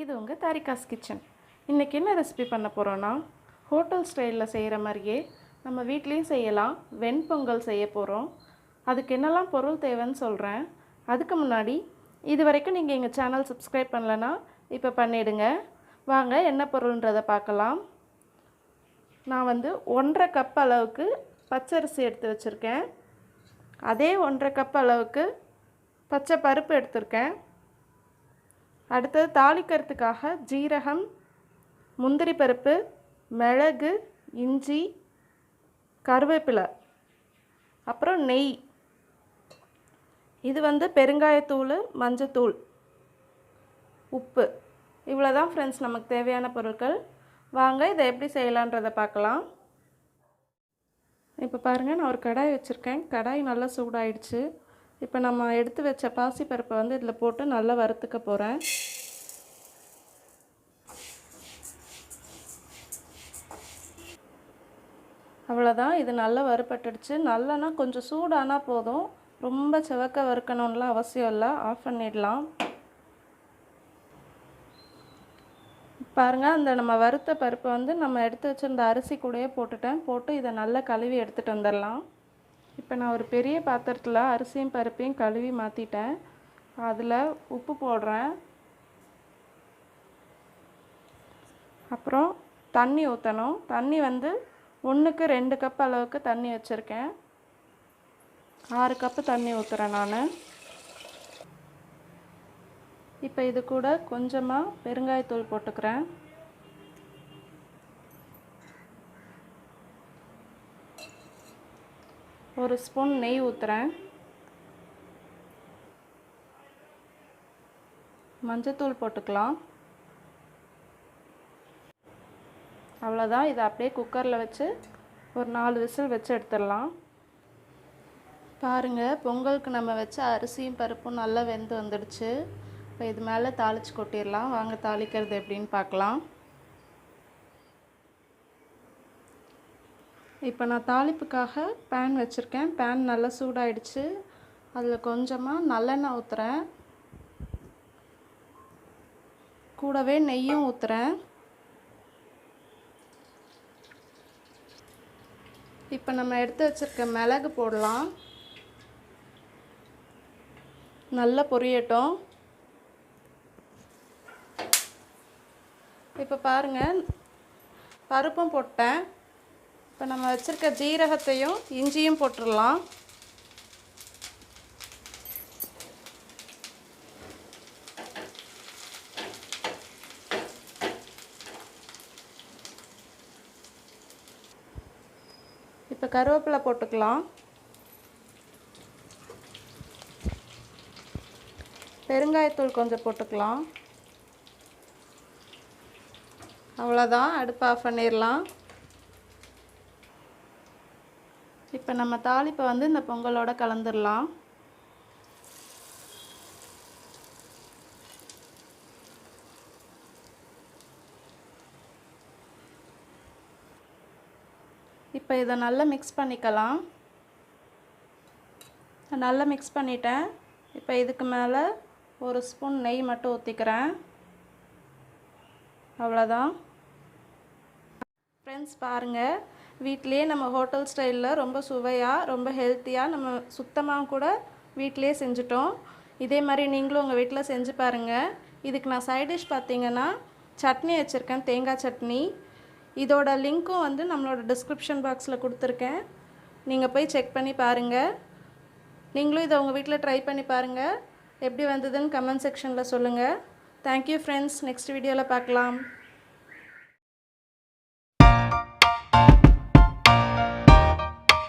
இது உங்கள் தாரிகாஸ் கிச்சன். இன்றைக்கி என்ன ரெசிபி பண்ண போகிறோன்னா, ஹோட்டல் ஸ்டைலில் செய்கிற மாதிரியே நம்ம வீட்லேயும் செய்யலாம். வெண்பொங்கல் செய்ய போகிறோம். அதுக்கு என்னெல்லாம் பொருள் தேவைன்னு சொல்கிறேன். அதுக்கு முன்னாடி இது வரைக்கும் நீங்கள் எங்கள் சேனல் சப்ஸ்கிரைப் பண்ணலைன்னா இப்போ பண்ணிவிடுங்க. வாங்க என்ன பொருள்ன்றதை பார்க்கலாம். நான் 1.5 கப் அளவுக்கு பச்சரிசி எடுத்து வச்சுருக்கேன். அதே 1.5 கப் அளவுக்கு பச்சை பருப்பு எடுத்திருக்கேன். அடுத்தது தாளிக்கிறதுக்காக ஜீரகம், முந்திரி பருப்பு, மிளகு, இஞ்சி, கருவேப்பிலை, அப்புறம் நெய். இது பெருங்காயத்தூள், மஞ்சத்தூள், உப்பு. இவ்வளோ தான் ஃப்ரெண்ட்ஸ் நமக்கு தேவையான பொருட்கள். வாங்க இதை எப்படி செய்யலான்றதை பார்க்கலாம். இப்போ பாருங்கள், நான் ஒரு கடாய் வச்சுருக்கேன். கடாய் நல்லா சூடாயிடுச்சு. இப்போ நம்ம எடுத்து வச்ச பாசிப்பருப்பை இதில் போட்டு நல்லா வறுத்துக்க போகிறேன். அவ்வளோதான், இது நல்லா வறுபட்டுடுச்சு. நல்லனா கொஞ்சம் சூடானால் போதும், ரொம்ப செவக்க வறுக்கணும்லாம் அவசியம் இல்லை. ஆஃப் பண்ணிடலாம். பாருங்கள், அந்த நம்ம வறுத்த பருப்பை நம்ம எடுத்து வச்சுருந்த அரிசி கூடயே போட்டு இதை நல்லா கழுவி எடுத்துகிட்டு வந்துடலாம். இப்போ நான் ஒரு பெரிய பாத்திரத்தில் அரிசியும் பருப்பையும் கழுவி மாற்றிட்டேன். அதில் உப்பு போடுறேன். அப்புறம் தண்ணி ஊற்றணும். தண்ணி 1க்கு 2 கப் அளவுக்கு தண்ணி வச்சுருக்கேன். 6 கப்பு தண்ணி ஊற்றுறேன் நான். இப்போ இது கூட கொஞ்சமாக பெருங்காயத்தூள் போட்டுக்கிறேன். ஒரு ஸ்பூன் நெய் ஊற்றுறேன். மஞ்சத்தூள் போட்டுக்கலாம். அவ்வளோதான், இதை அப்படியே குக்கரில் வச்சு ஒரு 4 விசில் வச்சு எடுத்துடலாம். பாருங்கள், பொங்கலுக்கு நம்ம வச்ச அரிசியும் பருப்பும் நல்லா வெந்து வந்துடுச்சு. இப்போ இது மேலே தாளித்து கொட்டிடலாம். வாங்க தாளிக்கிறது எப்படின்னு பார்க்கலாம். இப்போ நான் தாளிப்புக்காக பேன் வச்சுருக்கேன். பேன் நல்லா சூடாயிடுச்சு. அதில் கொஞ்சமாக நல்லெண்ணெய் ஊற்றுறேன். கூடவே நெய்யும் ஊற்றுறேன். இப்போ நம்ம எடுத்து வச்சுருக்க மிளகு போடலாம். நல்லா பொரியட்டும். இப்போ பாருங்கள், பருப்பும் போட்டேன். இப்போ நம்ம வச்சுருக்க ஜீரகத்தையும் இஞ்சியும் போட்டுடலாம். இப்போ கருவேப்பிலை போட்டுக்கலாம். பெருங்காயத்தூள் கொஞ்சம் போட்டுக்கலாம். அவ்வளோதான், அடுப்பு ஆஃப் பண்ணிடலாம். இப்போ நம்ம தாளிப்பை இந்த பொங்கலோட கலந்துடலாம். இப்போ இதை நல்லா மிக்ஸ் பண்ணிக்கலாம். நல்லா மிக்ஸ் பண்ணிட்டேன். இப்போ இதுக்கு மேலே ஒரு ஸ்பூன் நெய் மட்டும் ஊற்றிக்கிறேன். அவ்வளோதான் ஃப்ரெண்ட்ஸ். பாருங்கள், வீட்டிலே நம்ம ஹோட்டல் ஸ்டைலில் ரொம்ப சுவையாக, ரொம்ப ஹெல்த்தியாக, நம்ம சுத்தமாக கூட வீட்டிலே செஞ்சுட்டோம். இதே மாதிரி நீங்களும் உங்கள் வீட்டில் செஞ்சு பாருங்கள். இதுக்கு நான் சைட் டிஷ் பார்த்திங்கன்னா சட்னி வச்சுருக்கேன், தேங்காய் சட்னி. இதோட லிங்க்கும் நம்மளோட டிஸ்கிரிப்ஷன் பாக்ஸில் கொடுத்துருக்கேன். நீங்கள் போய் செக் பண்ணி பாருங்கள். நீங்களும் இதை உங்கள் வீட்டில் ட்ரை பண்ணி பாருங்கள். எப்படி வந்ததுன்னு கமெண்ட் செக்ஷனில் சொல்லுங்கள். Thank you friends. நெக்ஸ்ட் வீடியோவில் பார்க்கலாம்.